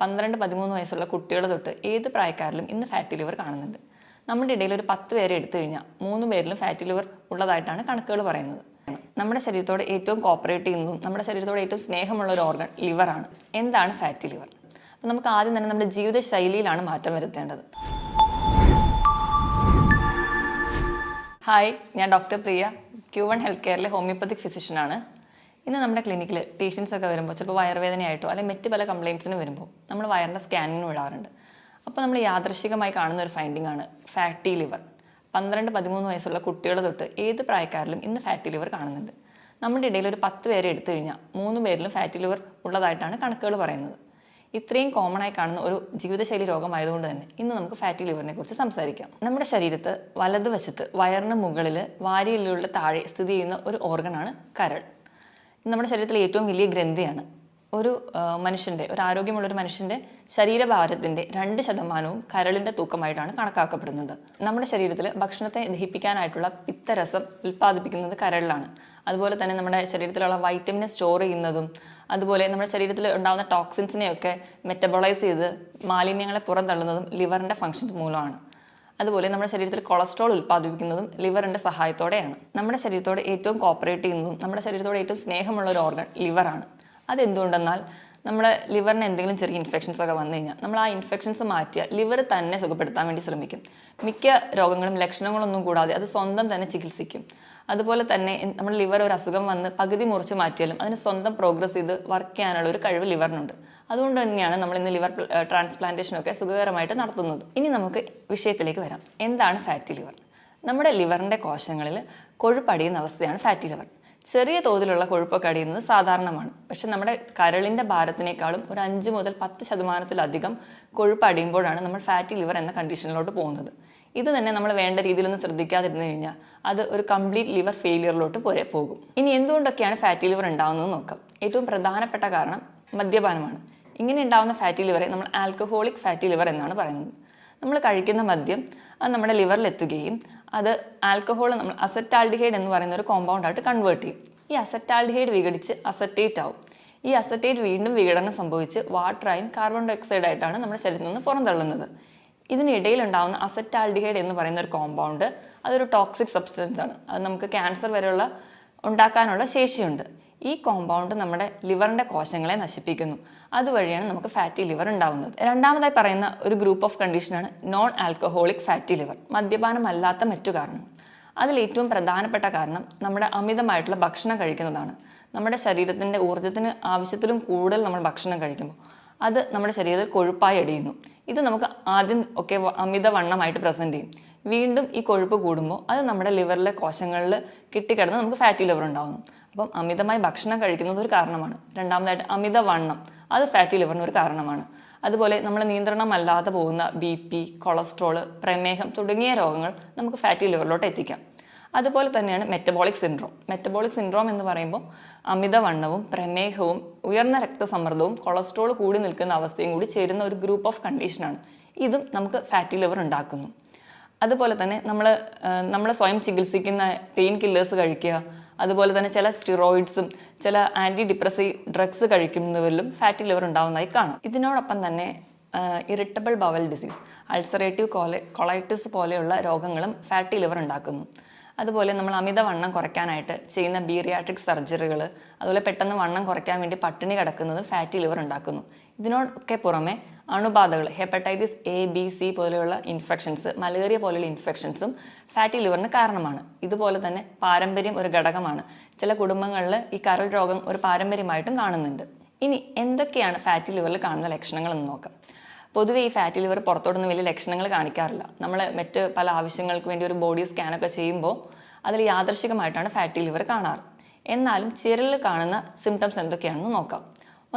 12-13 വയസ്സുള്ള കുട്ടികൾ തൊട്ട് ഏത് പ്രായക്കാരിലും ഇന്ന് ഫാറ്റി ലിവർ കാണുന്നുണ്ട്. നമ്മുടെ ഇടയിൽ ഒരു 10 പേരെ എടുത്തു കഴിഞ്ഞാൽ 3 പേരിലും ഫാറ്റി ലിവർ ഉള്ളതായിട്ടാണ് കണക്കുകൾ പറയുന്നത്. നമ്മുടെ ശരീരത്തോട് ഏറ്റവും കോപ്പറേറ്റ് ചെയ്യുന്നതും നമ്മുടെ ശരീരത്തോട് ഏറ്റവും സ്നേഹമുള്ള ഒരു ഓർഗൻ ലിവറാണ്. എന്താണ് ഫാറ്റി ലിവർ? അപ്പം നമുക്ക് ആദ്യം തന്നെ നമ്മുടെ ജീവിതശൈലിയിലാണ് മാറ്റം വരുത്തേണ്ടത്. ഹായ്, ഞാൻ ഡോക്ടർ പ്രിയ, Q1 ഹെൽത്ത് കെയറിലെ ഹോമിയോപ്പത്തിക് ഫിസിഷ്യനാണ്. ഇന്ന് നമ്മുടെ ക്ലിനിക്കിൽ പേഷ്യൻസ് ഒക്കെ വരുമ്പോൾ ചിലപ്പോൾ വയറുവേദനയായിട്ടോ അല്ലെങ്കിൽ മറ്റ് പല കംപ്ലയിൻസിന് വരുമ്പോൾ നമ്മൾ വയറിൻ്റെ സ്കാനിങ്ങിന് വിടാറുണ്ട്. അപ്പോൾ നമ്മൾ യാദൃശ്ചികമായി കാണുന്ന ഒരു ഫൈൻഡിംഗ് ആണ് ഫാറ്റി ലിവർ. 12-13 വയസ്സുള്ള കുട്ടികൾ തൊട്ട് ഏത് പ്രായക്കാരിലും ഇന്ന് ഫാറ്റി ലിവർ കാണുന്നുണ്ട്. നമ്മുടെ ഇടയിൽ ഒരു 10 പേരെ എടുത്തു കഴിഞ്ഞാൽ 3 പേരിലും ഫാറ്റി ലിവർ ഉള്ളതായിട്ടാണ് കണക്കുകൾ പറയുന്നത്. ഇത്രയും കോമൺ ആയി കാണുന്ന ഒരു ജീവിതശൈലി രോഗമായതുകൊണ്ട് തന്നെ ഇന്ന് നമുക്ക് ഫാറ്റി ലിവറിനെ കുറിച്ച് സംസാരിക്കാം. നമ്മുടെ ശരീരത്ത് വലതുവശത്ത് വയറിന് മുകളിൽ വാരിയെല്ലുകളുടെ താഴെ സ്ഥിതി ചെയ്യുന്ന ഒരു ഓർഗനാണ് കരൾ. നമ്മുടെ ശരീരത്തിലെ ഏറ്റവും വലിയ ഗ്രന്ഥിയാണ്. ഒരു ആരോഗ്യമുള്ള ഒരു മനുഷ്യൻ്റെ ശരീരഭാരത്തിൻ്റെ 2% കരളിൻ്റെ തൂക്കമായിട്ടാണ് കണക്കാക്കപ്പെടുന്നത്. നമ്മുടെ ശരീരത്തിൽ ഭക്ഷണത്തെ ദഹിപ്പിക്കാനായിട്ടുള്ള പിത്തരസം ഉൽപ്പാദിപ്പിക്കുന്നത് കരളിലാണ്. അതുപോലെ തന്നെ നമ്മുടെ ശരീരത്തിലുള്ള വൈറ്റമിനെ സ്റ്റോർ ചെയ്യുന്നതും അതുപോലെ നമ്മുടെ ശരീരത്തിൽ ഉണ്ടാകുന്ന ടോക്സിൻസിനെയൊക്കെ മെറ്റബോളൈസ് ചെയ്ത് മാലിന്യങ്ങളെ പുറന്തള്ളുന്നതും ലിവറിൻ്റെ ഫംഗ്ഷൻ മൂലമാണ്. അതുപോലെ നമ്മുടെ ശരീരത്തിൽ കൊളസ്ട്രോൾ ഉൽപ്പാദിപ്പിക്കുന്നതും ലിവറിൻ്റെ സഹായത്തോടെയാണ്. നമ്മുടെ ശരീരത്തോട് ഏറ്റവും കോപ്പറേറ്റ് ചെയ്യുന്നതും നമ്മുടെ ശരീരത്തോട് ഏറ്റവും സ്നേഹമുള്ള ഒരു ഓർഗൻ ലിവറാണ്. അതെന്തുകൊണ്ടെന്നാൽ നമ്മുടെ ലിവറിന് എന്തെങ്കിലും ചെറിയ ഇൻഫെക്ഷൻസ് ഒക്കെ വന്നു കഴിഞ്ഞാൽ നമ്മൾ ആ ഇൻഫെക്ഷൻസ് മാറ്റിയാൽ ലിവർ തന്നെ സുഖപ്പെടുത്താൻ വേണ്ടി ശ്രമിക്കും. മിക്ക രോഗങ്ങളും ലക്ഷണങ്ങളൊന്നും കൂടാതെ അത് സ്വന്തം തന്നെ ചികിത്സിക്കും. അതുപോലെ തന്നെ നമ്മുടെ ലിവർ ഒരു അസുഖം വന്ന് പകുതി മുറിച്ച് മാറ്റിയാലും അതിന് സ്വന്തം പ്രോഗ്രസ് ചെയ്ത് വർക്ക് ചെയ്യാനുള്ള ഒരു കഴിവ് ലിവറിനുണ്ട്. അതുകൊണ്ട് തന്നെയാണ് നമ്മൾ ഇന്ന് ലിവർ ട്രാൻസ്പ്ലാന്റേഷനൊക്കെ സുഖകരമായിട്ട് നടത്തുന്നത്. ഇനി നമുക്ക് വിഷയത്തിലേക്ക് വരാം. എന്താണ് ഫാറ്റി ലിവർ? നമ്മുടെ ലിവറിൻ്റെ കോശങ്ങളിൽ കൊഴുപ്പടിയുന്ന അവസ്ഥയാണ് ഫാറ്റി ലിവർ. ചെറിയ തോതിലുള്ള കൊഴുപ്പൊക്കെ അടിയുന്നത് സാധാരണമാണ്. പക്ഷെ നമ്മുടെ കരളിൻ്റെ ഭാരത്തിനേക്കാളും ഒരു 5 മുതൽ 10% കൊഴുപ്പ് അടിയുമ്പോഴാണ് നമ്മൾ ഫാറ്റി ലിവർ എന്ന കണ്ടീഷനിലോട്ട് പോകുന്നത്. ഇത് തന്നെ നമ്മൾ വേണ്ട രീതിയിലൊന്നും ശ്രദ്ധിക്കാതിരുന്നു കഴിഞ്ഞാൽ അത് ഒരു കംപ്ലീറ്റ് ലിവർ ഫെയിലിയറിലോട്ട് പോകും. ഇനി എന്തുകൊണ്ടൊക്കെയാണ് ഫാറ്റി ലിവർ ഉണ്ടാകുന്നത് നോക്കാം. ഏറ്റവും പ്രധാനപ്പെട്ട കാരണം മദ്യപാനമാണ്. ഇങ്ങനെ ഉണ്ടാകുന്ന ഫാറ്റി ലിവറെ നമ്മൾ ആൽക്കഹോളിക് ഫാറ്റി ലിവർ എന്നാണ് പറയുന്നത്. നമ്മൾ കഴിക്കുന്ന മദ്യം അത് നമ്മുടെ ലിവറിൽ എത്തുകയും അത് ആൽക്കഹോൾ നമ്മൾ അസറ്റാൽഡിഹൈഡ് എന്ന് പറയുന്ന ഒരു കോമ്പൗണ്ടായിട്ട് കൺവേർട്ട് ചെയ്യും. ഈ അസറ്റാൽഡിഹൈഡ് വിഘടിച്ച് അസറ്റേറ്റ് ആവും. ഈ അസറ്റേറ്റ് വീണ്ടും വിഘടനം സംഭവിച്ച് വാട്ടറായും കാർബൺ ഡൈ ഓക്സൈഡ് ആയിട്ടാണ് നമ്മുടെ ശരീരത്തിൽ നിന്ന് പുറന്തള്ളുന്നത്. ഇതിനിടയിൽ ഉണ്ടാകുന്ന അസറ്റാൽഡിഹൈഡ് എന്ന് പറയുന്ന ഒരു കോമ്പൗണ്ട് അതൊരു ടോക്സിക് സബ്സ്റ്റൻസ് ആണ്. അത് നമുക്ക് ക്യാൻസർ വരെയുള്ള ഉണ്ടാക്കാനുള്ള ശേഷിയുണ്ട്. ഈ കോമ്പൗണ്ട് നമ്മുടെ ലിവറിൻ്റെ കോശങ്ങളെ നശിപ്പിക്കുന്നു. അതുവഴിയാണ് നമുക്ക് ഫാറ്റി ലിവർ ഉണ്ടാകുന്നത്. രണ്ടാമതായി പറയുന്ന ഒരു ഗ്രൂപ്പ് ഓഫ് കണ്ടീഷനാണ് നോൺ ആൽക്കഹോളിക് ഫാറ്റി ലിവർ, മദ്യപാനമല്ലാത്ത മറ്റു കാരണങ്ങൾ. അതിലേറ്റവും പ്രധാനപ്പെട്ട കാരണം നമ്മുടെ അമിതമായിട്ടുള്ള ഭക്ഷണം കഴിക്കുന്നതാണ്. നമ്മുടെ ശരീരത്തിൻ്റെ ഊർജ്ജത്തിന് ആവശ്യത്തിലും കൂടുതൽ നമ്മൾ ഭക്ഷണം കഴിക്കുമ്പോൾ അത് നമ്മുടെ ശരീരത്തിൽ കൊഴുപ്പായി അടിയുന്നു. ഇത് നമുക്ക് ആദ്യം ഒക്കെ അമിതവണ്ണമായിട്ട് പ്രസൻറ്റ് ചെയ്യും. വീണ്ടും ഈ കൊഴുപ്പ് കൂടുമ്പോൾ അത് നമ്മുടെ ലിവറിലെ കോശങ്ങളിൽ കിട്ടിക്കിടന്ന് നമുക്ക് ഫാറ്റി ലിവർ ഉണ്ടാകുന്നു. അപ്പം അമിതമായി ഭക്ഷണം കഴിക്കുന്നത് ഒരു കാരണമാണ്. രണ്ടാമതായിട്ട് അമിതവണ്ണം അത് ഫാറ്റി ലിവറിന് ഒരു കാരണമാണ്. അതുപോലെ നമ്മൾ നിയന്ത്രണമല്ലാതെ പോകുന്ന BP, കൊളസ്ട്രോള്, പ്രമേഹം തുടങ്ങിയ രോഗങ്ങൾ നമുക്ക് ഫാറ്റി ലിവറിലോട്ട് എത്തിക്കാം. അതുപോലെ തന്നെയാണ് മെറ്റബോളിക് സിൻഡ്രോം. മെറ്റബോളിക് സിൻഡ്രോം എന്ന് പറയുമ്പോൾ അമിതവണ്ണവും പ്രമേഹവും ഉയർന്ന രക്തസമ്മർദ്ദവും കൊളസ്ട്രോൾ കൂടി നിൽക്കുന്ന അവസ്ഥയും കൂടി ചേരുന്ന ഒരു ഗ്രൂപ്പ് ഓഫ് കണ്ടീഷനാണ്. ഇതും നമുക്ക് ഫാറ്റി ലിവർ ഉണ്ടാക്കുന്നു. അതുപോലെ തന്നെ നമ്മൾ സ്വയം ചികിത്സിക്കുന്ന പെയിൻ കില്ലേഴ്സ് കഴിക്കുക, അതുപോലെ തന്നെ ചില സ്റ്റിറോയിഡ്സും ചില ആൻറ്റി ഡിപ്രസീവ് ഡ്രഗ്സ് കഴിക്കുന്നവരിലും ഫാറ്റി ലിവർ ഉണ്ടാകുന്നതായി കാണാം. ഇതിനോടൊപ്പം തന്നെ irritable bowel disease, ulcerative colitis പോലെയുള്ള രോഗങ്ങളും ഫാറ്റി ലിവർ ഉണ്ടാക്കുന്നു. അതുപോലെ നമ്മൾ അമിതവണ്ണം കുറയ്ക്കാനായിട്ട് ചെയ്യുന്ന ബീറിയാട്രിക് സർജറികൾ, അതുപോലെ പെട്ടെന്ന് വണ്ണം കുറയ്ക്കാൻ വേണ്ടി പട്ടിണി കിടക്കുന്നത് ഫാറ്റി ലിവർ ഉണ്ടാക്കുന്നു. ഇതിനോടൊക്കെ പുറമെ അണുബാധകൾ, ഹെപ്പറ്റൈറ്റിസ് A-B-C പോലെയുള്ള ഇൻഫെക്ഷൻസ്, മലേറിയ പോലെയുള്ള ഇൻഫെക്ഷൻസും ഫാറ്റി ലിവറിന് കാരണമാണ്. ഇതുപോലെ തന്നെ പാരമ്പര്യം ഒരു ഘടകമാണ്. ചില കുടുംബങ്ങളിൽ ഈ കരൾ രോഗം ഒരു പാരമ്പര്യമായിട്ടും കാണുന്നുണ്ട്. ഇനി എന്തൊക്കെയാണ് ഫാറ്റി ലിവറിൽ കാണുന്ന ലക്ഷണങ്ങൾ എന്ന് നോക്കാം. പൊതുവെ ഈ ഫാറ്റി ലിവർ പുറത്തോട്ടൊന്നും വലിയ ലക്ഷണങ്ങൾ കാണിക്കാറില്ല. നമ്മൾ മറ്റ് പല ആവശ്യങ്ങൾക്ക് വേണ്ടി ഒരു ബോഡി സ്കാനൊക്കെ ചെയ്യുമ്പോൾ അതിൽ യാദൃശ്ചികമായിട്ടാണ് ഫാറ്റി ലിവർ കാണാറ്. എന്നാലും ചിലരിൽ കാണുന്ന സിംറ്റംസ് എന്തൊക്കെയാണെന്ന് നോക്കാം.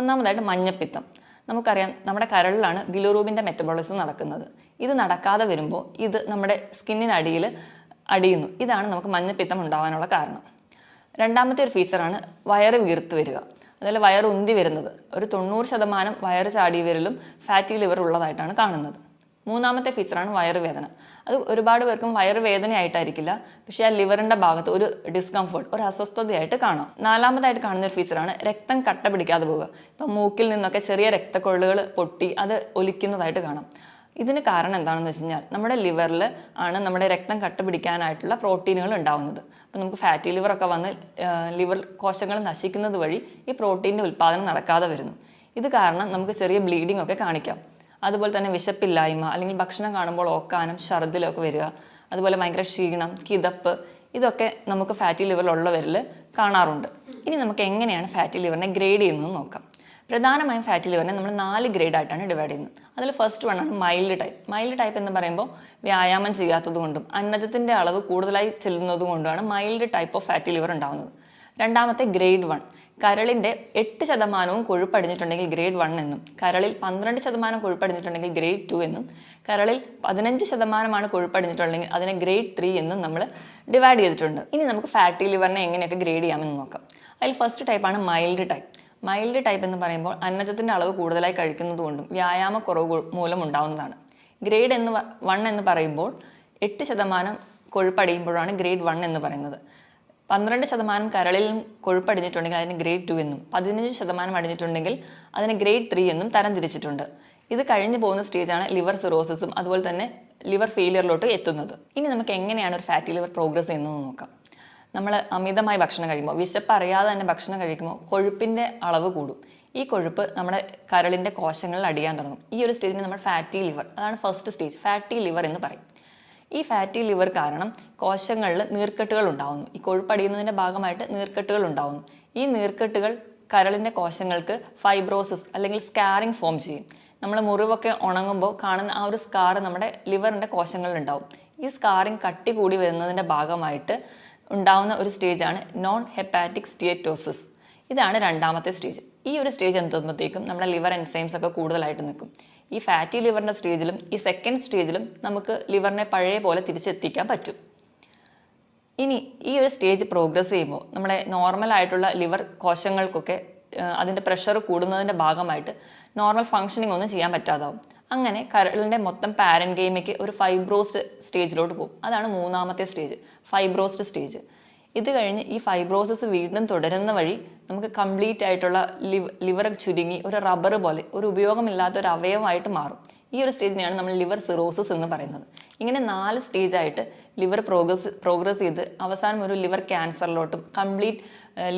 ഒന്നാമതായിട്ട് മഞ്ഞപ്പിത്തം. നമുക്കറിയാം നമ്മുടെ കരളിലാണ് ബിലിറൂബിൻ്റെ മെറ്റബോളിസം നടക്കുന്നത്. ഇത് നടക്കാതെ വരുമ്പോൾ ഇത് നമ്മുടെ സ്കിന്നിനടിയിൽ അടിയുന്നു. ഇതാണ് നമുക്ക് മഞ്ഞപ്പിത്തം ഉണ്ടാകാനുള്ള കാരണം. രണ്ടാമത്തെ ഒരു ഫീച്ചറാണ് വയറ് വീർത്ത് വരിക. അതുപോലെ വയറ് ഉന്തി വരുന്നത്. ഒരു 90% വയറ് ചാടി വരലും ഫാറ്റി ലിവർ ഉള്ളതായിട്ടാണ് കാണുന്നത്. മൂന്നാമത്തെ ഫീച്ചറാണ് വയറുവേദന. അത് ഒരുപാട് പേർക്കും വയറുവേദനയായിട്ടായിരിക്കില്ല, പക്ഷേ ആ ലിവറിൻ്റെ ഭാഗത്ത് ഒരു ഡിസ്കംഫർട്ട്, ഒരു അസ്വസ്ഥതയായിട്ട് കാണാം. നാലാമതായിട്ട് കാണുന്ന ഒരു ഫീച്ചറാണ് രക്തം കട്ട പിടിക്കാതെ പോവുക. ഇപ്പം മൂക്കിൽ നിന്നൊക്കെ ചെറിയ രക്തക്കൊള്ളുകൾ പൊട്ടി അത് ഒലിക്കുന്നതായിട്ട് കാണാം. ഇതിന് കാരണം എന്താണെന്ന് വെച്ച് കഴിഞ്ഞാൽ നമ്മുടെ ലിവറിൽ ആണ് നമ്മുടെ രക്തം കട്ട പിടിക്കാനായിട്ടുള്ള പ്രോട്ടീനുകൾ ഉണ്ടാവുന്നത്. അപ്പോൾ നമുക്ക് ഫാറ്റി ലിവറൊക്കെ വന്ന് ലിവർ കോശങ്ങൾ നശിക്കുന്നത് വഴി ഈ പ്രോട്ടീൻ്റെ ഉൽപ്പാദനം നടക്കാതെ വരുന്നു. ഇത് കാരണം നമുക്ക് ചെറിയ ബ്ലീഡിംഗ് ഒക്കെ കാണിക്കാം. അതുപോലെ തന്നെ വിശപ്പില്ലായ്മ, അല്ലെങ്കിൽ ഭക്ഷണം കാണുമ്പോൾ ഓക്കാനും ഛർദിലൊക്കെ വരിക, അതുപോലെ ഭയങ്കര ക്ഷീണം, കിതപ്പ്, ഇതൊക്കെ നമുക്ക് ഫാറ്റി ലിവറിലുള്ളവരിൽ കാണാറുണ്ട്. ഇനി നമുക്ക് എങ്ങനെയാണ് ഫാറ്റി ലിവറിനെ ഗ്രേഡ് ചെയ്യുന്നത് നോക്കാം. പ്രധാനമായും ഫാറ്റി ലിവറിനെ നമ്മൾ 4 ഗ്രേഡായിട്ടാണ് ഡിവൈഡ് ചെയ്യുന്നത്. അതിൽ ഫസ്റ്റ് വൺ ആണ് മൈൽഡ് ടൈപ്പ്. മൈൽഡ് ടൈപ്പ് എന്ന് പറയുമ്പോൾ വ്യായാമം ചെയ്യാത്തത് കൊണ്ടും അന്നജത്തിൻ്റെ അളവ് കൂടുതലായി ചെല്ലുന്നത് കൊണ്ടുമാണ് mild type of fatty liver ഉണ്ടാകുന്നത്. രണ്ടാമത്തെ ഗ്രേഡ് 1, കരളിൻ്റെ 8% കൊഴുപ്പടിഞ്ഞിട്ടുണ്ടെങ്കിൽ ഗ്രേഡ് 1 എന്നും, കരളിൽ 12% കൊഴുപ്പടിഞ്ഞിട്ടുണ്ടെങ്കിൽ ഗ്രേഡ് 2 എന്നും, കരളിൽ 15% കൊഴുപ്പടിഞ്ഞിട്ടുണ്ടെങ്കിൽ അതിനെ ഗ്രേഡ് 3 എന്നും നമ്മൾ ഡിവൈഡ് ചെയ്തിട്ടുണ്ട്. ഇനി നമുക്ക് ഫാറ്റി ലിവറിനെ എങ്ങനെയൊക്കെ ഗ്രേഡ് ചെയ്യാമെന്ന് നോക്കാം. അതിൽ ഫസ്റ്റ് ടൈപ്പാണ് മൈൽഡ് ടൈപ്പ്. മൈൽഡ് ടൈപ്പ് എന്ന് പറയുമ്പോൾ അന്നജത്തിൻ്റെ അളവ് കൂടുതലായി കഴിക്കുന്നത് കൊണ്ടും വ്യായാമക്കുറവ് മൂലം ഉണ്ടാവുന്നതാണ്. ഗ്രേഡ് 1 എന്ന് പറയുമ്പോൾ 8% കൊഴുപ്പടിയുമ്പോഴാണ് ഗ്രേഡ് 1 എന്ന് പറയുന്നത്. 12% കരളിൽ കൊഴുപ്പടിഞ്ഞിട്ടുണ്ടെങ്കിൽ അതിന് ഗ്രേഡ് 2 എന്നും, 15% അടിഞ്ഞിട്ടുണ്ടെങ്കിൽ അതിന് ഗ്രേഡ് 3 എന്നും തരം തിരിച്ചിട്ടുണ്ട്. ഇത് കഴിഞ്ഞു പോകുന്ന സ്റ്റേജാണ് ലിവർ സിറോസിസും അതുപോലെ തന്നെ ലിവർ ഫെയിലിയറിലോട്ട് എത്തുന്നത്. ഇനി നമുക്ക് എങ്ങനെയാണ് ഒരു ഫാറ്റി ലിവർ പ്രോഗ്രസ് ചെയ്യുന്നതെന്ന് നോക്കാം. നമ്മൾ അമിതമായി ഭക്ഷണം കഴിക്കുമ്പോൾ, വിശപ്പറിയാതെ തന്നെ ഭക്ഷണം കഴിക്കുമ്പോൾ കൊഴുപ്പിൻ്റെ അളവ് കൂടും. ഈ കൊഴുപ്പ് നമ്മുടെ കരളിൻ്റെ കോശങ്ങളിൽ അടിയാൻ തുടങ്ങും. ഈ ഒരു സ്റ്റേജിന് നമ്മൾ ഫാറ്റി ലിവർ, അതാണ് ഫസ്റ്റ് സ്റ്റേജ്, ഫാറ്റി ലിവർ എന്ന് പറയും. ഈ ഫാറ്റി ലിവർ കാരണം കോശങ്ങളിൽ നീർക്കെട്ടുകൾ ഉണ്ടാകുന്നു. ഈ കൊഴുപ്പടിയുന്നതിൻ്റെ ഭാഗമായിട്ട് നീർക്കെട്ടുകൾ ഉണ്ടാകുന്നു. ഈ നീർക്കെട്ടുകൾ കരളിൻ്റെ കോശങ്ങൾക്ക് ഫൈബ്രോസിസ് അല്ലെങ്കിൽ സ്കാറിങ് ഫോം ചെയ്യും. നമ്മൾ മുറിവൊക്കെ ഉണങ്ങുമ്പോൾ കാണുന്ന ആ ഒരു സ്കാർ നമ്മുടെ ലിവറിൻ്റെ കോശങ്ങളിലുണ്ടാവും. ഈ സ്കാറിങ് കട്ടി കൂടി വരുന്നതിൻ്റെ ഭാഗമായിട്ട് ഉണ്ടാവുന്ന ഒരു സ്റ്റേജാണ് നോൺ ഹെപ്പാറ്റിക് സ്റ്റീറ്റോസിസ്. ഇതാണ് രണ്ടാമത്തെ സ്റ്റേജ്. ഈ ഒരു സ്റ്റേജ് എത്തുമ്പോഴത്തേക്കും നമ്മുടെ ലിവർ എൻസൈംസ് ഒക്കെ കൂടുതലായിട്ട് നിൽക്കും. ഈ ഫാറ്റി ലിവറിൻ്റെ സ്റ്റേജിലും ഈ സെക്കൻഡ് സ്റ്റേജിലും നമുക്ക് ലിവറിനെ പഴയ പോലെ തിരിച്ചെത്തിക്കാൻ പറ്റും. ഇനി ഈ ഒരു സ്റ്റേജ് പ്രോഗ്രസ് ചെയ്യുമ്പോൾ നമ്മുടെ നോർമലായിട്ടുള്ള ലിവർ കോശങ്ങൾക്കൊക്കെ അതിൻ്റെ പ്രഷർ കൂടുന്നതിൻ്റെ ഭാഗമായിട്ട് നോർമൽ ഫങ്ഷനിങ് ഒന്നും ചെയ്യാൻ പറ്റാതാവും. അങ്ങനെ കരളിൻ്റെ മൊത്തം പാരൻകൈമയ്ക്ക് ഒരു ഫൈബ്രോസ്ഡ് സ്റ്റേജിലോട്ട് പോകും. അതാണ് മൂന്നാമത്തെ സ്റ്റേജ്, ഫൈബ്രോസ്ഡ് സ്റ്റേജ്. ഇത് കഴിഞ്ഞ് ഈ ഫൈബ്രോസിസ് വീണ്ടും തുടരുന്ന വഴി നമുക്ക് കംപ്ലീറ്റ് ആയിട്ടുള്ള ലിവർ ചുരുങ്ങി ഒരു റബ്ബർ പോലെ ഒരു ഉപയോഗമില്ലാത്ത ഒരു അവയവമായിട്ട് മാറും. ഈ ഒരു സ്റ്റേജിനെയാണ് നമ്മൾ ലിവർ സിറോസിസ് എന്ന് പറയുന്നത്. ഇങ്ങനെ 4 സ്റ്റേജായിട്ട് ലിവർ പ്രോഗ്രസ് ചെയ്ത് അവസാനം ഒരു ലിവർ ക്യാൻസറിലോട്ടും കംപ്ലീറ്റ്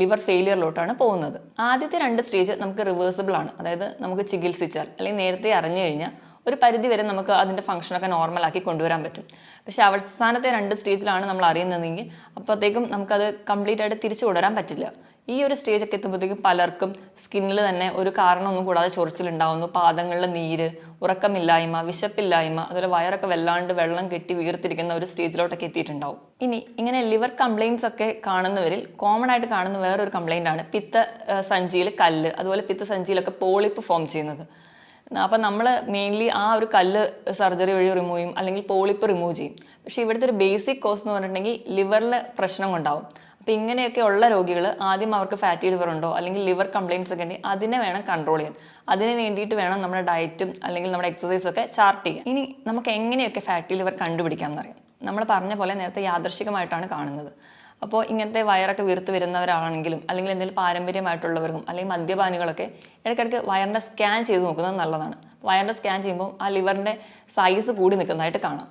ലിവർ ഫെയിലിയറിലോട്ടാണ് പോകുന്നത്. ആദ്യത്തെ 2 സ്റ്റേജ് നമുക്ക് റിവേഴ്സിബിൾ ആണ്. അതായത് നമുക്ക് ചികിത്സിച്ചാൽ അല്ലെങ്കിൽ നേരത്തെ അറിഞ്ഞു കഴിഞ്ഞാൽ ഒരു പരിധി വരെ നമുക്ക് അതിൻ്റെ ഫംഗ്ഷനൊക്കെ നോർമലാക്കി കൊണ്ടുവരാൻ പറ്റും. പക്ഷേ അവസാനത്തെ 2 സ്റ്റേജിലാണ് നമ്മൾ അറിയുന്നതെങ്കിൽ അപ്പോഴത്തേക്കും നമുക്കത് കംപ്ലീറ്റ് ആയിട്ട് തിരിച്ചു കൊണ്ടുവരാൻ പറ്റില്ല. ഈ ഒരു സ്റ്റേജൊക്കെ എത്തുമ്പോഴത്തേക്കും പലർക്കും സ്കിന്നിൽ തന്നെ ഒരു കാരണമൊന്നും കൂടാതെ ചൊറിച്ചിലുണ്ടാവുന്നു, പാദങ്ങളിൽ നീര്, ഉറക്കമില്ലായ്മ, വിശപ്പില്ലായ്മ, അതുപോലെ വയറൊക്കെ വല്ലാണ്ട് വെള്ളം കെട്ടി വീർത്തിരിക്കുന്ന ഒരു സ്റ്റേജിലോട്ടൊക്കെ എത്തിയിട്ടുണ്ടാവും. ഇനി ഇങ്ങനെ ലിവർ കംപ്ലയിൻറ്റ്സ് ഒക്കെ കാണുന്നവരിൽ കോമൺ ആയിട്ട് കാണുന്ന വേറൊരു കംപ്ലയിൻ്റ് ആണ് പിത്തസഞ്ചിയിൽ കല്ല്, അതുപോലെ പിത്തസഞ്ചിയിലൊക്കെ പോളിപ്പ് ഫോം ചെയ്യുന്നത്. അപ്പം നമ്മൾ മെയിൻലി ആ ഒരു കല്ല് സർജറി വഴി റിമൂവ് ചെയ്യും, അല്ലെങ്കിൽ പോളിപ്പ് റിമൂവ് ചെയ്യും. പക്ഷേ ഇവിടുത്തെ ഒരു ബേസിക് കോസ് എന്ന് പറഞ്ഞിട്ടുണ്ടെങ്കിൽ ലിവറിൽ പ്രശ്നം ഉണ്ടാവും. അപ്പോൾ ഇങ്ങനെയൊക്കെ ഉള്ള രോഗികൾ ആദ്യം അവർക്ക് ഫാറ്റി ലിവർ ഉണ്ടോ അല്ലെങ്കിൽ ലിവർ കംപ്ലയിൻറ്റ്സ് ഒക്കെ ഉണ്ടെങ്കിൽ അതിനെ വേണം കൺട്രോൾ ചെയ്യാൻ. അതിന് വേണ്ടിയിട്ട് വേണം നമ്മുടെ ഡയറ്റും അല്ലെങ്കിൽ നമ്മുടെ എക്സസൈസൊക്കെ ചാർട്ട് ചെയ്യാൻ. ഇനി നമുക്ക് എങ്ങനെയൊക്കെ ഫാറ്റി ലിവർ കണ്ടുപിടിക്കാമെന്ന് അറിയാം. നമ്മൾ പറഞ്ഞ പോലെ നേരത്തെ യാദൃശികമായിട്ടാണ് കാണുന്നത്. അപ്പോൾ ഇങ്ങനത്തെ വയറൊക്കെ വീർത്ത് വരുന്നവരാണെങ്കിലും അല്ലെങ്കിൽ എന്തെങ്കിലും പാരമ്പര്യമായിട്ടുള്ളവർക്കും അല്ലെങ്കിൽ മദ്യപാനികളൊക്കെ ഇടയ്ക്കിടയ്ക്ക് വയറിൻ്റെ സ്കാൻ ചെയ്ത് നോക്കുന്നത് നല്ലതാണ്. വയറിൻ്റെ സ്കാൻ ചെയ്യുമ്പോൾ ആ ലിവറിൻ്റെ സൈസ് കൂടി നിൽക്കുന്നതായിട്ട് കാണാം.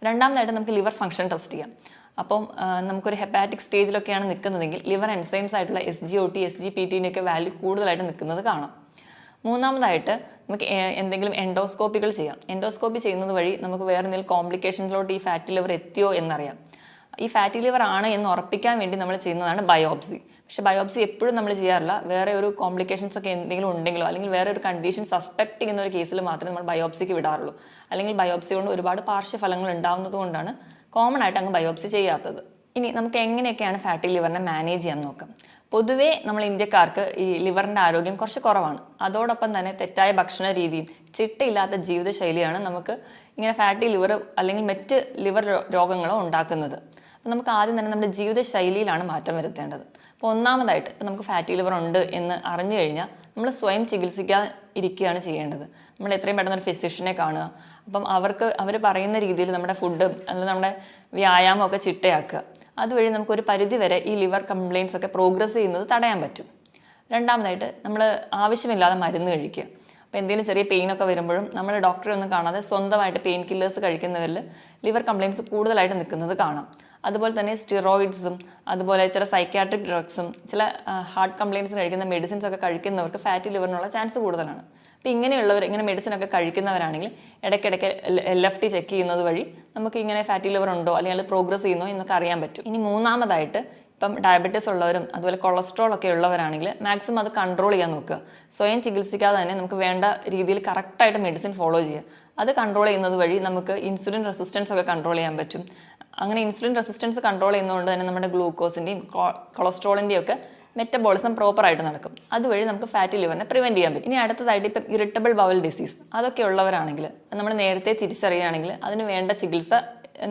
രണ്ടാമതായിട്ട് നമുക്ക് ലിവർ ഫംഗ്ഷൻ ടെസ്റ്റ് ചെയ്യാം. അപ്പം നമുക്കൊരു ഹെപ്പാറ്റിക് സ്റ്റേജിലൊക്കെയാണ് നിൽക്കുന്നതെങ്കിൽ ലിവർ എൻസൈംസ് ആയിട്ടുള്ള SGOT, SGPT-ൻ്റെയൊക്കെ വാല്യൂ കൂടുതലായിട്ട് നിൽക്കുന്നത് കാണാം. മൂന്നാമതായിട്ട് നമുക്ക് എന്തെങ്കിലും എൻഡോസ്കോപ്പികൾ ചെയ്യാം. എൻഡോസ്കോപ്പി ചെയ്യുന്നത് വഴി നമുക്ക് വേറെ എന്തെങ്കിലും കോംപ്ലിക്കേഷൻസിലോട്ട് ഈ ഫാറ്റി ലിവർ എത്തിയോ എന്നറിയാം. ഈ ഫാറ്റി ലിവർ ആണ് എന്ന് ഉറപ്പിക്കാൻ വേണ്ടി നമ്മൾ ചെയ്യുന്നതാണ് ബയോപ്സി. പക്ഷേ ബയോപ്സി എപ്പോഴും നമ്മൾ ചെയ്യാറില്ല. വേറെ ഒരു കോംപ്ലിക്കേഷൻസ് ഒക്കെ എന്തെങ്കിലും ഉണ്ടെങ്കിലോ അല്ലെങ്കിൽ വേറെ ഒരു കണ്ടീഷൻ സസ്പെക്ട് ചെയ്യുന്ന ഒരു കേസിൽ മാത്രമേ നമ്മൾ ബയോപ്സിക്ക് വിടാറുള്ളൂ. അല്ലെങ്കിൽ ബയോപ്സി കൊണ്ട് ഒരുപാട് പാർശ്വഫലങ്ങൾ ഉണ്ടാകുന്നത് കൊണ്ടാണ് കോമൺ ആയിട്ട് അങ്ങ് ബയോപ്സി ചെയ്യാത്തത്. ഇനി നമുക്ക് എങ്ങനെയൊക്കെയാണ് ഫാറ്റി ലിവറിനെ മാനേജ് ചെയ്യാൻ നോക്കാം. പൊതുവേ നമ്മൾ ഇന്ത്യക്കാർക്ക് ഈ ലിവറിൻ്റെ ആരോഗ്യം കുറച്ച് കുറവാണ്. അതോടൊപ്പം തന്നെ തെറ്റായ ഭക്ഷണ രീതിയും ചിട്ടയില്ലാത്ത ജീവിതശൈലിയാണ് നമുക്ക് ഇങ്ങനെ ഫാറ്റി ലിവർ അല്ലെങ്കിൽ മറ്റ് ലിവർ രോഗങ്ങളോ ഉണ്ടാക്കുന്നത്. അപ്പോൾ നമുക്ക് ആദ്യം തന്നെ നമ്മുടെ ജീവിതശൈലിയിലാണ് മാറ്റം വരുത്തേണ്ടത്. അപ്പോൾ ഒന്നാമതായിട്ട് നമുക്ക് ഫാറ്റി ലിവർ ഉണ്ട് എന്ന് അറിഞ്ഞു കഴിഞ്ഞാൽ നമ്മൾ സ്വയം ചികിത്സിക്കാൻ ഇരിക്കുകയാണ് ചെയ്യേണ്ടത്. നമ്മൾ എത്രയും പെട്ടെന്ന് ഒരു ഫിസിഷ്യനെ കാണുക. അപ്പം അവർ പറയുന്ന രീതിയിൽ നമ്മുടെ ഫുഡും അല്ലെങ്കിൽ നമ്മുടെ വ്യായാമം ഒക്കെ ചിട്ടയാക്കുക. അതുവഴി നമുക്കൊരു പരിധി വരെ ഈ ലിവർ കംപ്ലയിൻസ് ഒക്കെ പ്രോഗ്രസ് ചെയ്യുന്നത് തടയാൻ പറ്റും. രണ്ടാമതായിട്ട് നമ്മൾ ആവശ്യമില്ലാതെ മരുന്ന് കഴിക്കുക. അപ്പോൾ എന്തെങ്കിലും ചെറിയ പെയിനൊക്കെ വരുമ്പോഴും നമ്മൾ ഡോക്ടറെ ഒന്നും കാണാതെ സ്വന്തമായിട്ട് പെയിൻ കില്ലേഴ്സ് കഴിക്കുന്നവരിൽ ലിവർ കംപ്ലയിൻസ് കൂടുതലായിട്ട് നിൽക്കുന്നത് കാണാം. അതുപോലെ തന്നെ സ്റ്റിറോയിഡ്സും അതുപോലെ ചില സൈക്യാട്രിക് ഡ്രഗ്സും ചില ഹാർട്ട് കംപ്ലയിൻസിന് കഴിക്കുന്ന മെഡിസിൻസ് ഒക്കെ കഴിക്കുന്നവർക്ക് ഫാറ്റി ലിവറിനുള്ള ചാൻസ് കൂടുതലാണ്. അപ്പോൾ ഇങ്ങനെയുള്ളവർ ഇങ്ങനെ മെഡിസിൻ ഒക്കെ കഴിക്കുന്നവരാണെങ്കിൽ ഇടയ്ക്കിടയ്ക്ക് LFT ചെക്ക് ചെയ്യുന്നത് വഴി നമുക്ക് ഇങ്ങനെ ഫാറ്റി ലിവർ ഉണ്ടോ അല്ലെങ്കിൽ അത് പ്രോഗ്രസ് ചെയ്യുന്നോ എന്നൊക്കെ അറിയാൻ പറ്റും. ഇനി മൂന്നാമതായിട്ട് ഇപ്പം ഡയബറ്റീസ് ഉള്ളവരും അതുപോലെ കൊളസ്ട്രോൾ ഒക്കെ ഉള്ളവരാണെങ്കിൽ മാക്സിമം അത് കൺട്രോൾ ചെയ്യാൻ നോക്കുക. സ്വയം ചികിത്സിക്കാതെ തന്നെ നമുക്ക് വേണ്ട രീതിയിൽ കറക്റ്റായിട്ട് മെഡിസിൻ ഫോളോ ചെയ്യുക. അത് കൺട്രോൾ ചെയ്യുന്നത് വഴി നമുക്ക് ഇൻസുലിൻ റെസിസ്റ്റൻസ് ഒക്കെ കൺട്രോൾ ചെയ്യാൻ പറ്റും. അങ്ങനെ ഇൻസുലിൻ റെസിസ്റ്റൻസ് കൺട്രോൾ ചെയ്യുന്നതുകൊണ്ട് തന്നെ നമ്മുടെ ഗ്ലൂക്കോസിൻ്റെയും കൊളസ്ട്രോളിൻ്റെയും ഒക്കെ മെറ്റബോളിസം പ്രോപ്പറായിട്ട് നടക്കും. അതുവഴി നമുക്ക് ഫാറ്റി ലിവറിനെ പ്രിവെൻറ്റ് ചെയ്യാൻ പറ്റും. ഇനി അടുത്തതായിട്ട് ഇപ്പം ഇറിറ്റബിൾ ബവൽ ഡിസീസ് അതൊക്കെ ഉള്ളവരാണെങ്കിൽ നമ്മൾ നേരത്തെ തിരിച്ചറിയുകയാണെങ്കിൽ അതിന് വേണ്ട ചികിത്സ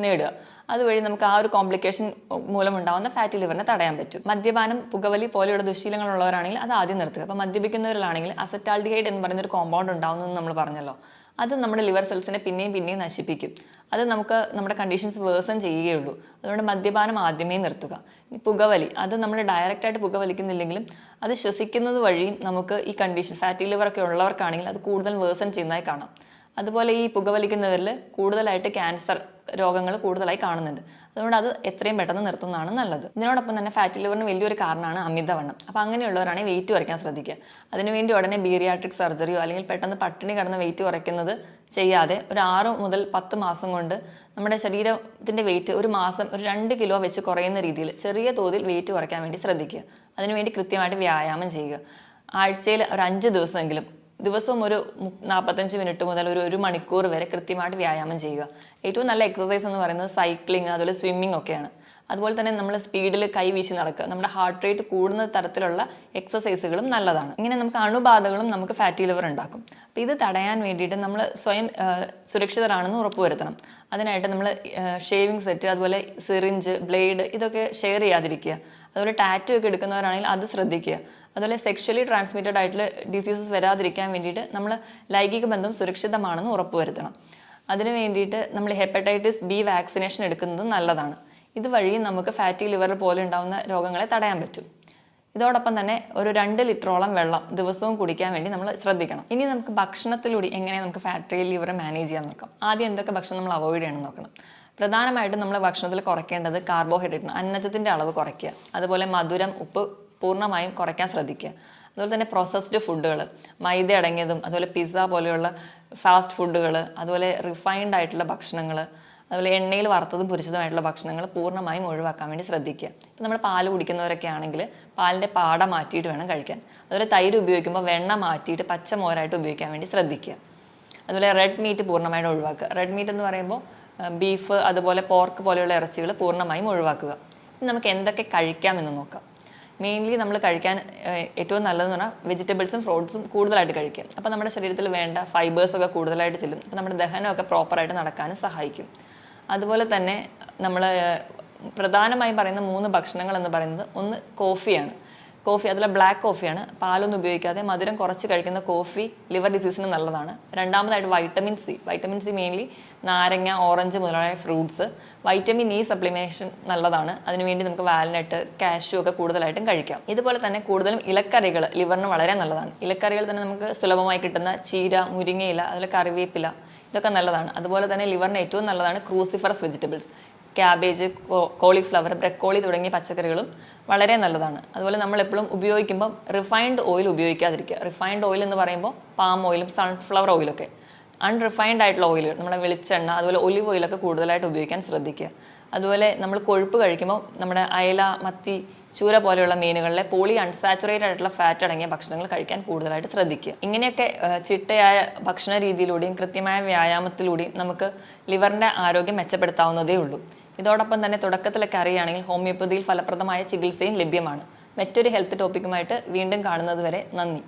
നേടുക. അതുവഴി നമുക്ക് ആ ഒരു കോംപ്ലിക്കേഷൻ മൂലമുണ്ടാകുന്ന ഫാറ്റി ലിവറിനെ തടയാൻ പറ്റും. മദ്യപാനം, പുകവലി പോലെയുള്ള ദുശീലങ്ങളുള്ളവരാണെങ്കിൽ അത് ആദ്യം നിർത്തുക. അപ്പോൾ മദ്യപിക്കുന്നവരിലാണെങ്കിൽ അസറ്റാൽഡിഹൈഡ് എന്ന് പറയുന്നൊരു കോമ്പൗണ്ട് ഉണ്ടാകുന്നതെന്ന് നമ്മൾ പറഞ്ഞല്ലോ. അത് നമ്മുടെ ലിവർ സെൽസിനെ പിന്നെയും നശിപ്പിക്കും. അത് നമുക്ക് നമ്മുടെ കണ്ടീഷൻസ് വേഴ്സൺ ചെയ്യുകയുള്ളൂ. അതുകൊണ്ട് മദ്യപാനം ആദ്യമേ നിർത്തുക. ഈ പുകവലി അത് നമ്മൾ ഡയറക്റ്റായിട്ട് പുകവലിക്കുന്നില്ലെങ്കിലും അത് ശ്വസിക്കുന്നത് വഴിയും നമുക്ക് ഈ കണ്ടീഷൻ ഫാറ്റി ലിവറൊക്കെ ഉള്ളവർക്കാണെങ്കിൽ അത് കൂടുതൽ വേഴ്സൺ ചെയ്യുന്നതായി കാണാം. അതുപോലെ ഈ പുകവലിക്കുന്നവരിൽ കൂടുതലായിട്ട് ക്യാൻസർ രോഗങ്ങൾ കൂടുതലായി കാണുന്നുണ്ട്. അതുകൊണ്ട് അത് എത്രയും പെട്ടെന്ന് നിർത്തുന്നതാണ് നല്ലത്. ഇതിനോടൊപ്പം തന്നെ ഫാറ്റി ലിവറിന് വലിയൊരു കാരണമാണ് അമിതവണ്ണം. അപ്പോൾ അങ്ങനെയുള്ളവരാണെങ്കിൽ വെയിറ്റ് കുറയ്ക്കാൻ ശ്രദ്ധിക്കുക. അതിനുവേണ്ടി ഉടനെ ബീറിയാട്രിക് സർജറിയോ അല്ലെങ്കിൽ പെട്ടെന്ന് പട്ടിണി കിടന്ന് വെയിറ്റ് കുറയ്ക്കുന്നത് ചെയ്യാതെ ഒരു 6 മുതൽ 10 മാസം കൊണ്ട് നമ്മുടെ ശരീരത്തിൻ്റെ വെയിറ്റ് ഒരു മാസം ഒരു 2 കിലോ വെച്ച് കുറയുന്ന രീതിയിൽ ചെറിയ തോതിൽ വെയിറ്റ് കുറയ്ക്കാൻ വേണ്ടി ശ്രദ്ധിക്കുക. അതിനുവേണ്ടി കൃത്യമായിട്ട് വ്യായാമം ചെയ്യുക. ആഴ്ചയിൽ ഒരു 5 ദിവസമെങ്കിലും ദിവസവും ഒരു 45 മിനിറ്റ് മുതൽ ഒരു 1 മണിക്കൂർ വരെ കൃത്യമായിട്ട് വ്യായാമം ചെയ്യുക. ഏറ്റവും നല്ല എക്സസൈസ് എന്ന് പറയുന്നത് സൈക്ലിംഗ് അതുപോലെ സ്വിമ്മിംഗ് ഒക്കെയാണ്. അതുപോലെ തന്നെ നമ്മൾ സ്പീഡിൽ കൈവീശി നടക്കുക. നമ്മുടെ ഹാർട്ട് റേറ്റ് കൂടുന്ന തരത്തിലുള്ള എക്സസൈസുകളും നല്ലതാണ്. ഇങ്ങനെ നമുക്ക് അണുബാധകളും നമുക്ക് ഫാറ്റി ലിവർ ഉണ്ടാക്കും. അപ്പോൾ ഇത് തടയാൻ വേണ്ടിയിട്ട് നമ്മൾ സ്വയം സുരക്ഷിതരാണെന്ന് ഉറപ്പുവരുത്തണം. അതിനായിട്ട് നമ്മൾ ഷേവിംഗ് സെറ്റ് അതുപോലെ സിറിഞ്ച്, ബ്ലേഡ് ഇതൊക്കെ ഷെയർ ചെയ്യാതിരിക്കുക. അതുപോലെ ടാറ്റു ഒക്കെ എടുക്കുന്നവരാണെങ്കിൽ അത് ശ്രദ്ധിക്കുക. അതുപോലെ സെക്ഷലി ട്രാൻസ്മിറ്റഡ് ആയിട്ടുള്ള ഡിസീസസ് വരാതിരിക്കാൻ വേണ്ടിയിട്ട് നമ്മൾ ലൈംഗിക ബന്ധം സുരക്ഷിതമാണെന്ന് ഉറപ്പുവരുത്തണം. അതിന് വേണ്ടിയിട്ട് നമ്മൾ ഹെപ്പറ്റൈറ്റിസ് B വാക്സിനേഷൻ എടുക്കുന്നത് നല്ലതാണ്. ഇതുവഴി നമുക്ക് ഫാറ്റി ലിവർ പോലെ ഉണ്ടാകുന്ന രോഗങ്ങളെ തടയാൻ പറ്റും. ഇതോടൊപ്പം തന്നെ ഒരു 2 ലിറ്ററോളം വെള്ളം ദിവസവും കുടിക്കാൻ വേണ്ടി നമ്മൾ ശ്രദ്ധിക്കണം. ഇനി നമുക്ക് ഭക്ഷണത്തിലൂടെ എങ്ങനെ നമുക്ക് ഫാറ്റി ലിവർ മാനേജ് ചെയ്യാൻ നോക്കാം. ആദ്യം എന്തൊക്കെ ഭക്ഷണം നമ്മൾ അവോയ്ഡ് ചെയ്യണം നോക്കണം. പ്രധാനമായിട്ടും നമ്മൾ ഭക്ഷണത്തിൽ കുറയ്ക്കേണ്ടത് കാർബോഹൈഡ്രേറ്റ്, അന്നജത്തിൻ്റെ അളവ് കുറയ്ക്കുക. അതുപോലെ മധുരം, ഉപ്പ് പൂർണ്ണമായും കുറയ്ക്കാൻ ശ്രദ്ധിക്കുക. അതുപോലെ തന്നെ പ്രോസസ്ഡ് ഫുഡുകൾ, മൈദ അടങ്ങിയതും അതുപോലെ പിസ്സ പോലെയുള്ള ഫാസ്റ്റ് ഫുഡുകൾ, അതുപോലെ റിഫൈൻഡ് ആയിട്ടുള്ള ഭക്ഷണങ്ങൾ, അതുപോലെ എണ്ണയിൽ വറുത്തതും പൊരിച്ചതുമായിട്ടുള്ള ഭക്ഷണങ്ങൾ പൂർണ്ണമായും ഒഴിവാക്കാൻ വേണ്ടി ശ്രദ്ധിക്കുക. ഇപ്പം നമ്മൾ പാല് കുടിക്കുന്നവരൊക്കെ ആണെങ്കിൽ പാലിൻ്റെ പാട മാറ്റിയിട്ട് വേണം കഴിക്കാൻ. അതുപോലെ തൈര് ഉപയോഗിക്കുമ്പോൾ വെണ്ണ മാറ്റിയിട്ട് പച്ചമോരായിട്ട് ഉപയോഗിക്കാൻ വേണ്ടി ശ്രദ്ധിക്കുക. അതുപോലെ റെഡ് മീറ്റ് പൂർണ്ണമായിട്ട് ഒഴിവാക്കുക. റെഡ് മീറ്റ് എന്ന് പറയുമ്പോൾ ബീഫ് അതുപോലെ പോർക്ക് പോലെയുള്ള ഇറച്ചികൾ പൂർണ്ണമായും ഒഴിവാക്കുക. ഇനി നമുക്ക് എന്തൊക്കെ കഴിക്കാമെന്ന് നോക്കാം. മെയിൻലി നമ്മൾ കഴിക്കാൻ ഏറ്റവും നല്ലതെന്ന് പറഞ്ഞാൽ വെജിറ്റബിൾസും ഫ്രൂട്ട്സും കൂടുതലായിട്ട് കഴിക്കുക. അപ്പോൾ നമ്മുടെ ശരീരത്തിൽ വേണ്ട ഫൈബേഴ്സൊക്കെ കൂടുതലായിട്ട് ചെല്ലും. അപ്പോൾ നമ്മുടെ ദഹനമൊക്കെ പ്രോപ്പറായിട്ട് നടക്കാനും സഹായിക്കും. അതുപോലെ തന്നെ നമ്മൾ പ്രധാനമായും പറയുന്ന 3 ഭക്ഷണങ്ങൾ എന്ന് പറയുന്നത് ഒന്ന് കോഫിയാണ്. കോഫി അതിലെ ബ്ലാക്ക് കോഫിയാണ്. പാലൊന്നും ഉപയോഗിക്കാതെ മധുരം കുറച്ച് കഴിക്കുന്ന കോഫി ലിവർ ഡിസീസിന് നല്ലതാണ്. രണ്ടാമതായിട്ട് വൈറ്റമിൻ സി മെയിൻലി നാരങ്ങ, ഓറഞ്ച് മുതലായ ഫ്രൂട്ട്സ്. വൈറ്റമിൻ ഇ സപ്ലിമേഷൻ നല്ലതാണ്. അതിനുവേണ്ടി നമുക്ക് വാൽനട്ട്, കാഷ്യൂ ഒക്കെ കൂടുതലായിട്ടും കഴിക്കാം. ഇതുപോലെ തന്നെ കൂടുതലും ഇലക്കറികൾ ലിവറിന് വളരെ നല്ലതാണ്. ഇലക്കറികൾ തന്നെ നമുക്ക് സുലഭമായി കിട്ടുന്ന ചീര, മുരിങ്ങയില, അതുപോലെ കറിവേപ്പില ഇതൊക്കെ നല്ലതാണ്. അതുപോലെ തന്നെ ലിവറിന് ഏറ്റവും നല്ലതാണ് cruciferous vegetables, cabbage, cauliflower, broccoli തുടങ്ങിയ പച്ചക്കറികളും വളരെ നല്ലതാണ്. അതുപോലെ നമ്മൾ എപ്പോഴും ഉപയോഗിക്കുമ്പം റിഫൈൻഡ് ഓയിൽ ഉപയോഗിക്കാതിരിക്കുക. റിഫൈൻഡ് ഓയിൽ എന്ന് പറയുമ്പോൾ പാം ഓയിലും സൺഫ്ലവർ ഓയിലൊക്കെ. അൺറിഫൈൻഡ് ആയിട്ടുള്ള ഓയിലുകൾ, നമ്മുടെ വെളിച്ചെണ്ണ അതുപോലെ ഒലിവ് ഓയിലൊക്കെ കൂടുതലായിട്ട് ഉപയോഗിക്കാൻ ശ്രദ്ധിക്കുക. അതുപോലെ നമ്മൾ കൊഴുപ്പ് കഴിക്കുമ്പോൾ നമ്മുടെ അയല, മത്തി, ചൂര പോലെയുള്ള മീനുകളിലെ പോളി അൺസാച്ചുറേറ്റഡ് ആയിട്ടുള്ള ഫാറ്റ് അടങ്ങിയ ഭക്ഷണങ്ങൾ കഴിക്കാൻ കൂടുതലായിട്ട് ശ്രദ്ധിക്കുക. ഇങ്ങനെയൊക്കെ ചിട്ടയായ ഭക്ഷണ രീതിയിലൂടെയും കൃത്യമായ വ്യായാമത്തിലൂടെയും നമുക്ക് ലിവറിൻ്റെ ആരോഗ്യം മെച്ചപ്പെടുത്താവുന്നതേ ഉള്ളൂ. ഇതോടൊപ്പം തന്നെ തുടക്കത്തിലൊക്കെ അറിയുകയാണെങ്കിൽ ഹോമിയോപ്പതിയിൽ ഫലപ്രദമായ ചികിത്സയും ലഭ്യമാണ്. മറ്റൊരു ഹെൽത്ത് ടോപ്പിക്കുമായിട്ട് വീണ്ടും കാണുന്നത് വരെ നന്ദി.